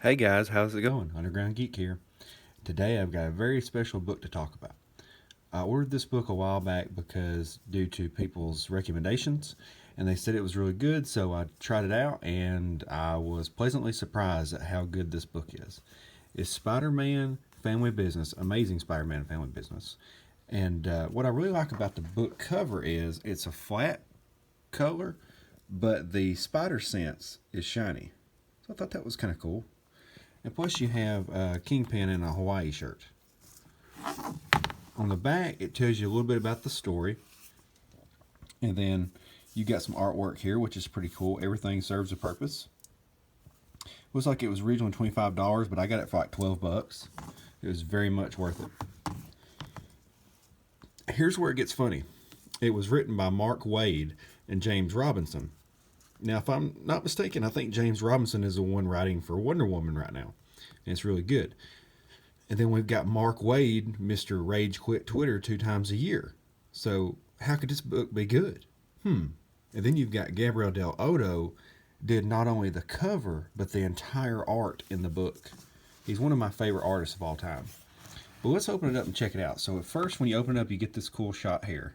Hey guys, how's it going? Underground Geek here. Today I've got a very special book to talk about. I ordered this book a while back because due to people's recommendations, and they said it was really good, so I tried it out and I was pleasantly surprised at how good this book is. It's Spider-Man Family Business, Amazing Spider-Man Family Business. And what I really like about the book cover is it's a flat color, but the spider sense is shiny. So I thought that was kind of cool. And plus, you have Kingpin in a Hawaii shirt. On the back, it tells you a little bit about the story. And then you got some artwork here, which is pretty cool. Everything serves a purpose. Looks like it was originally $25, but I got it for like 12 bucks. It was very much worth it. Here's where it gets funny. It was written by Mark Waid and James Robinson. Now, if I'm not mistaken, I think James Robinson is the one writing for Wonder Woman right now. And it's really good. And then we've got Mark Waid, Mr. Rage Quit Twitter 2 times a year. So how could this book be good? And then you've got Gabriel Del Odo did not only the cover, but the entire art in the book. He's one of my favorite artists of all time. But let's open it up and check it out. So at first, when you open it up, you get this cool shot here.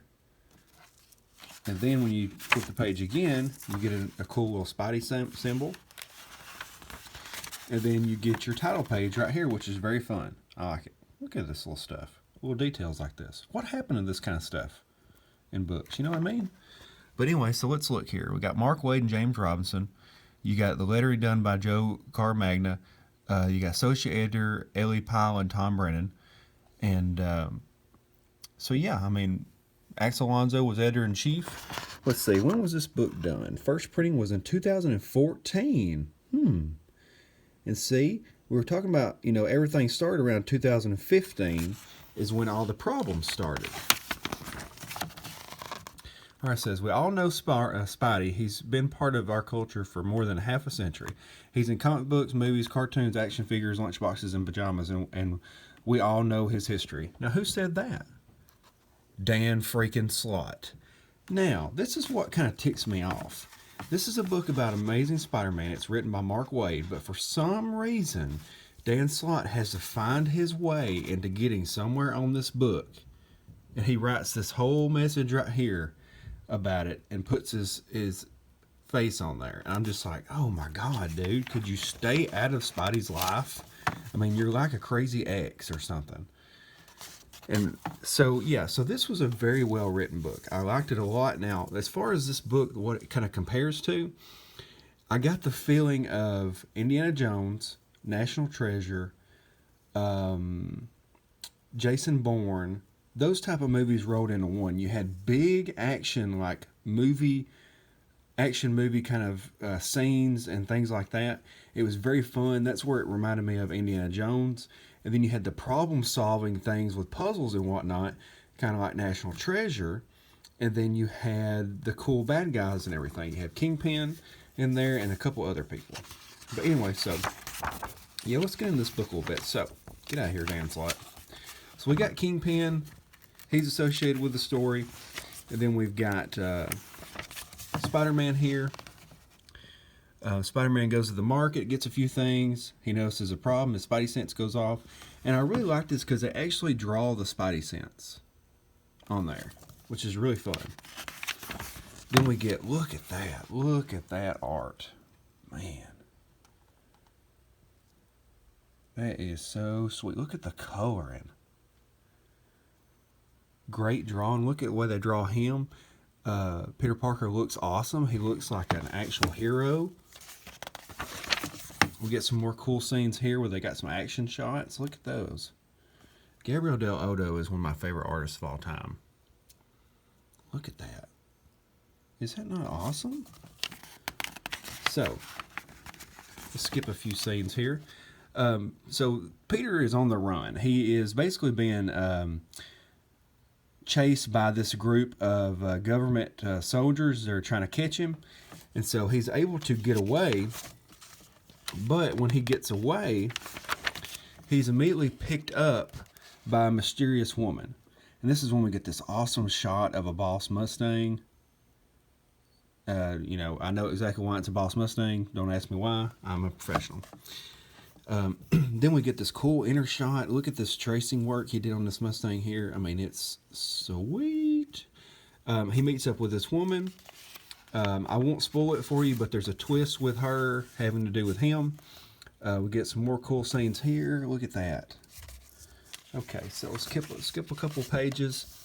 And then when you flip the page again, you get a cool little Spidey symbol. And then you get your title page right here, which is very fun. I like it. Look at this little stuff. Little details like this. What happened to this kind of stuff in books? You know what I mean? But anyway, so let's look here. We got Mark Waid and James Robinson. You got the lettering done by Joe Carmagna. You got associate editor Ellie Pyle and Tom Brennan. And so, yeah, I mean, Axel Alonso was editor-in-chief. Let's see, when was this book done? First printing was in 2014. And see, we were talking about, everything started around 2015 is when all the problems started. All right, it says, we all know Spidey. He's been part of our culture for more than half a century. He's in comic books, movies, cartoons, action figures, lunchboxes, and pajamas, and we all know his history. Now, who said that? Dan freaking Slott. Now, this is what kind of ticks me off. This is a book about Amazing Spider-Man. It's written by Mark Waid, but for some reason, Dan Slott has to find his way into getting somewhere on this book. And he writes this whole message right here about it and puts his face on there. And I'm just like, oh my God, dude, could you stay out of Spidey's life? I mean, you're like a crazy ex or something. And so, yeah, so this was a very well written book. I liked it a lot. Now, as far as this book, what it kind of compares to, I got the feeling of Indiana Jones, National Treasure, Jason Bourne, those type of movies rolled into one. You had big action, like action movie kind of scenes and things like that. It was very fun. That's where it reminded me of Indiana Jones. And then you had the problem solving things with puzzles and whatnot, kind of like National Treasure. And then you had the cool bad guys and everything. You have Kingpin in there and a couple other people. But anyway, so yeah, let's get into this book a little bit. So get out of here, Dan Slott. So we got Kingpin. He's associated with the story. And then we've got Spider-Man here. Spider-Man goes to the market, gets a few things. He notices a problem. His Spidey sense goes off. And I really like this because they actually draw the Spidey sense on there, which is really fun. Then we get, look at that art. Man. That is so sweet. Look at the coloring. Great drawing. Look at the way they draw him. Peter Parker looks awesome. He looks like an actual hero. We get some more cool scenes here where they got some action shots. Look at those. Gabriel Del Odo is one of my favorite artists of all time. Look at that. Is that not awesome? So, let's skip a few scenes here. So, Peter is on the run. He is basically being chased by this group of government soldiers. They're trying to catch him. And so he's able to get away. But when he gets away, he's immediately picked up by a mysterious woman. And this is when we get this awesome shot of a Boss Mustang. I know exactly why it's a Boss Mustang. Don't ask me why. I'm a professional. Then we get this cool inner shot. Look at this tracing work he did on this Mustang here. I mean, it's sweet. He meets up with this woman. I won't spoil it for you, but there's a twist with her having to do with him. We get some more cool scenes here. Look at that. Okay, so let's skip a couple pages.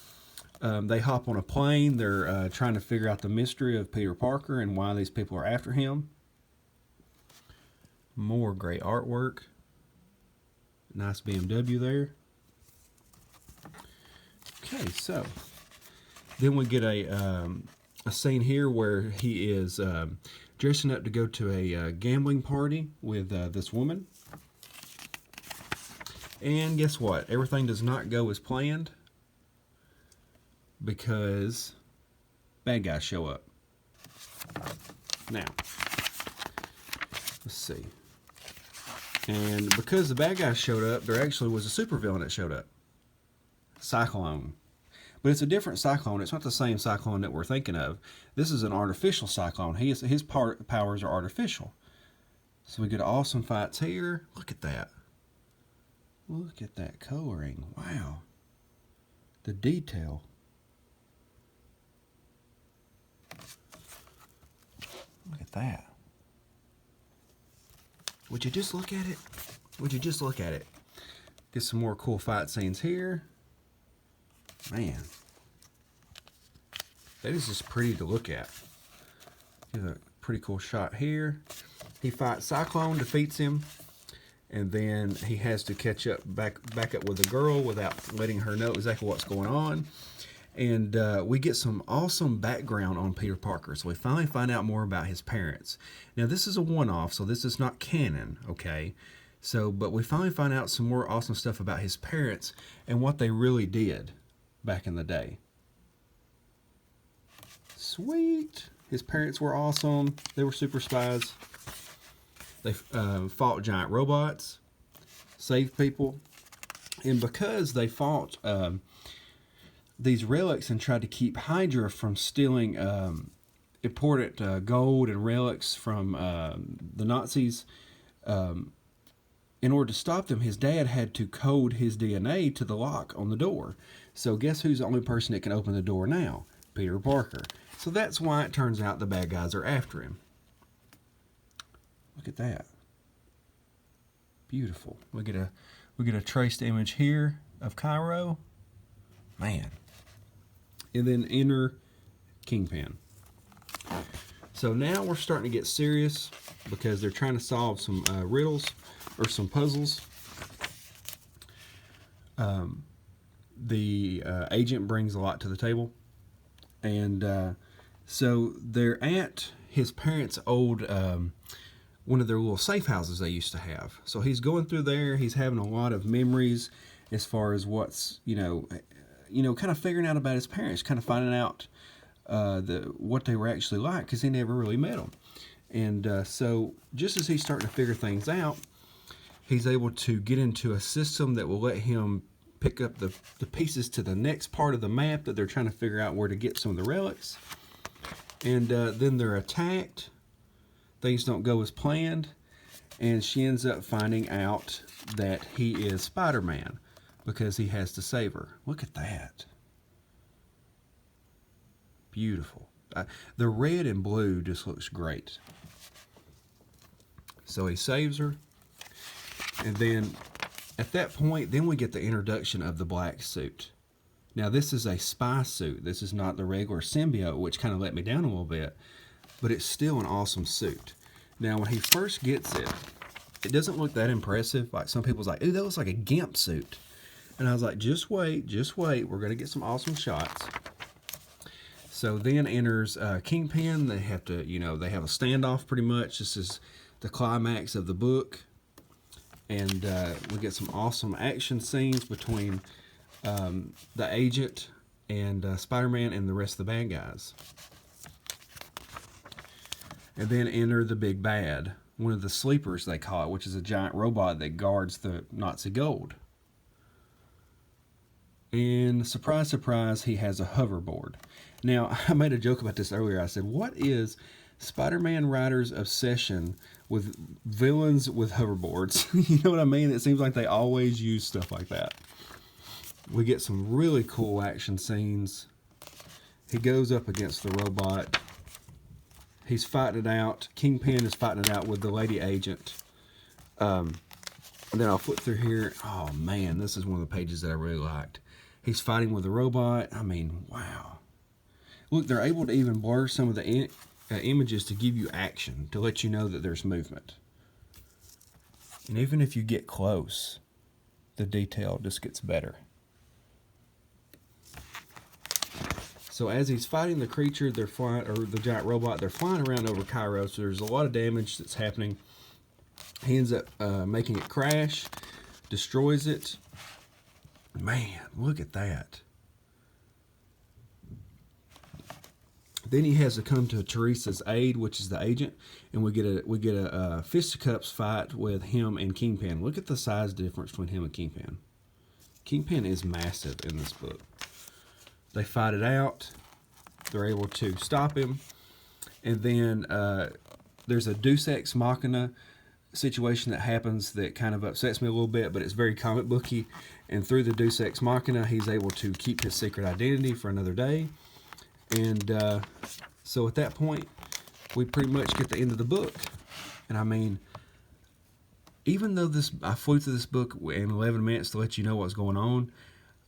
They hop on a plane. They're trying to figure out the mystery of Peter Parker and why these people are after him. More great artwork. Nice BMW there. Okay, so then we get a scene here where he is dressing up to go to a gambling party with this woman. And guess what? Everything does not go as planned because bad guys show up. Now, let's see. And because the bad guys showed up, there actually was a supervillain that showed up. Cyclone. But it's a different Cyclone. It's not the same Cyclone that we're thinking of. This is an artificial Cyclone. His powers are artificial. So we get awesome fights here. Look at that. Look at that coloring. Wow. The detail. Look at that. Would you just look at it? Would you just look at it? Get some more cool fight scenes here. Man. That is just pretty to look at. Here's a pretty cool shot here. He fights Cyclone, defeats him, and then he has to catch up, back up with the girl without letting her know exactly what's going on. And we get some awesome background on Peter Parker. So we finally find out more about his parents. Now this is a one-off, so this is not canon, okay? So, but we finally find out some more awesome stuff about his parents and what they really did back in the day. Sweet. His parents were awesome. They were super spies. They fought giant robots, saved people. And because they fought these relics and tried to keep Hydra from stealing important gold and relics from the Nazis, in order to stop them, his dad had to code his DNA to the lock on the door. So guess who's the only person that can open the door now? Peter Parker. So that's why it turns out the bad guys are after him. Look at that. Beautiful. We get a traced image here of Cairo. Man. And then enter Kingpin. So now we're starting to get serious because they're trying to solve some riddles or some puzzles. The agent brings a lot to the table. And so they're at his parents' old, one of their little safe houses they used to have. So he's going through there. He's having a lot of memories as far as what's, kind of figuring out about his parents, kind of finding out what they were actually like, because he never really met them. And so just as he's starting to figure things out, he's able to get into a system that will let him pick up the pieces to the next part of the map that they're trying to figure out where to get some of the relics. And then they're attacked. Things don't go as planned. And she ends up finding out that he is Spider-Man because he has to save her. Look at that. Beautiful. The red and blue just looks great. So he saves her. And then at that point, then we get the introduction of the black suit. Now this is a spy suit. This is not the regular symbiote, which kind of let me down a little bit. But it's still an awesome suit. Now when he first gets it, it doesn't look that impressive. Like some people's like, ooh, that looks like a GIMP suit. And I was like, just wait. We're going to get some awesome shots. So then enters Kingpin. They have to, they have a standoff pretty much. This is the climax of the book. And we get some awesome action scenes between the agent and Spider-Man and the rest of the bad guys. And then enter the big bad, one of the sleepers they call it, which is a giant robot that guards the Nazi gold. And surprise, surprise, he has a hoverboard. Now, I made a joke about this earlier. I said, what is Spider-Man writer's obsession with villains with hoverboards. You know what I mean? It seems like they always use stuff like that. We get some really cool action scenes. He goes up against the robot. He's fighting it out. Kingpin is fighting it out with the lady agent. And then I'll flip through here. Oh man, this is one of the pages that I really liked. He's fighting with the robot. I mean, wow. Look, they're able to even blur some of the images to give you action, to let you know that there's movement. And even if you get close, the detail just gets better. So as he's fighting the creature, they're flying, or the giant robot, they're flying around over Cairo, so there's a lot of damage that's happening. He ends up making it crash, destroys it. Man, look at that. Then he has to come to Teresa's aid, which is the agent, and we get a fisticuffs fight with him and Kingpin. Look at the size difference between him and Kingpin. Kingpin is massive in this book. They fight it out. They're able to stop him, and then there's a Deus Ex Machina situation that happens that kind of upsets me a little bit, but it's very comic booky. And through the Deus Ex Machina, he's able to keep his secret identity for another day. And so at that point, we pretty much get the end of the book. And I mean, even though I flew through this book in 11 minutes to let you know what's going on,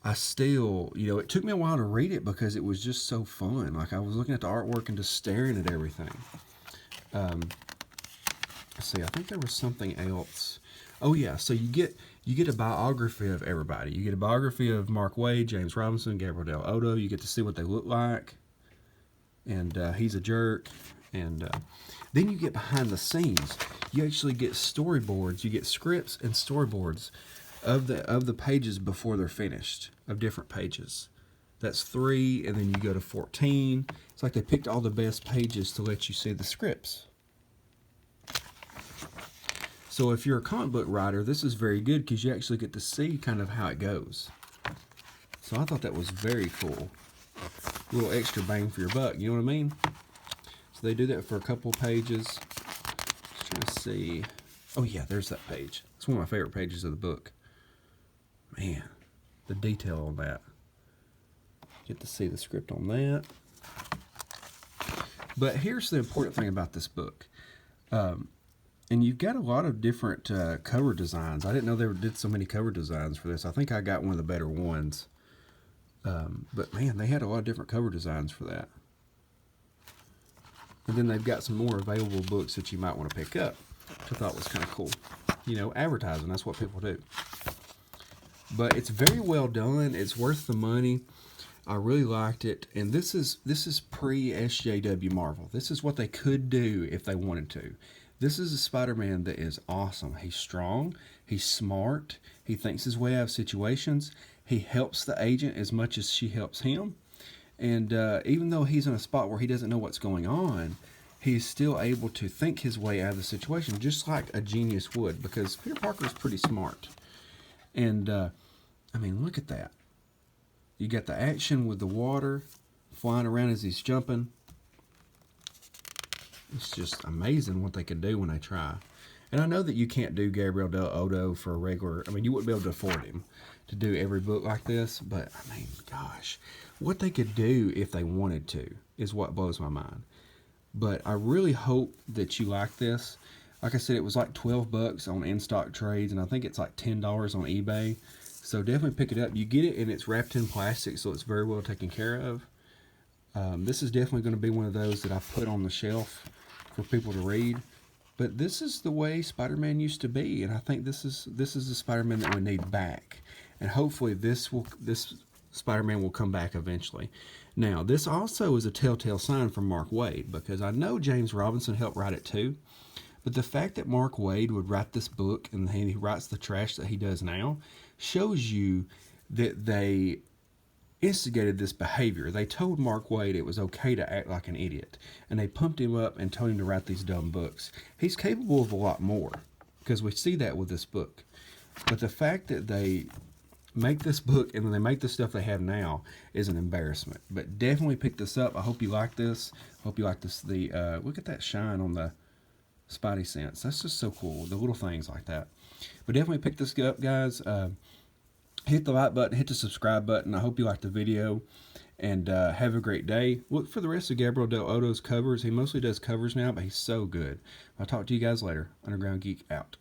I still, it took me a while to read it because it was just so fun. Like, I was looking at the artwork and just staring at everything. Let's see, I think there was something else. Oh yeah, so you get a biography of everybody. You get a biography of Mark Waid, James Robinson, Gabriel Del Odo. You get to see what they look like. And he's a jerk. And then you get behind the scenes. You actually get storyboards. You get scripts and storyboards of the pages before they're finished, of different pages. That's 3, and then you go to 14. It's like they picked all the best pages to let you see the scripts. So if you're a comic book writer, this is very good because you actually get to see kind of how it goes. So I thought that was very cool. A little extra bang for your buck, you know what I mean? So they do that for a couple pages. Just trying to see. Oh yeah, there's that page. It's one of my favorite pages of the book. Man, the detail on that. Get to see the script on that. But here's the important thing about this book. And you've got a lot of different cover designs. I didn't know they did so many cover designs for this. I think I got one of the better ones. But man, they had a lot of different cover designs for that. And then they've got some more available books that you might want to pick up, which I thought was kind of cool. Advertising, that's what people do. But it's very well done. It's worth the money. I really liked it. And this is pre-SJW Marvel. This is what they could do if they wanted to. This is a Spider-Man that is awesome. He's strong. He's smart. He thinks his way out of situations. He helps the agent as much as she helps him. And even though he's in a spot where he doesn't know what's going on, he's still able to think his way out of the situation, just like a genius would, because Peter Parker is pretty smart. And, I mean, look at that. You got the action with the water flying around as he's jumping. It's just amazing what they can do when they try. And I know that you can't do Gabriel Del Odo for a regular... I mean, you wouldn't be able to afford him to do every book like this. But, I mean, gosh. What they could do if they wanted to is what blows my mind. But I really hope that you like this. Like I said, it was like $12 on in-stock trades. And I think it's like $10 on eBay. So definitely pick it up. You get it and it's wrapped in plastic, so it's very well taken care of. This is definitely going to be one of those that I put on the shelf for people to read. But this is the way Spider-Man used to be, and I think this is the Spider-Man that we need back. And hopefully this Spider-Man will come back eventually. Now, this also is a telltale sign from Mark Waid, because I know James Robinson helped write it too. But the fact that Mark Waid would write this book and he writes the trash that he does now shows you that they instigated this behavior. They told Mark Waid it was okay to act like an idiot. And they pumped him up and told him to write these dumb books. He's capable of a lot more, because we see that with this book. But the fact that they make this book and then they make the stuff they have now is an embarrassment. But definitely pick this up. I hope you like this. I hope you like this. Look at that shine on the Spidey sense. That's just so cool. The little things like that. But definitely pick this up, guys. Hit the like button, hit the subscribe button. I hope you liked the video, and have a great day. Look for the rest of Gabriel Del Oto's covers. He mostly does covers now, but he's so good. I'll talk to you guys later. Underground Geek out.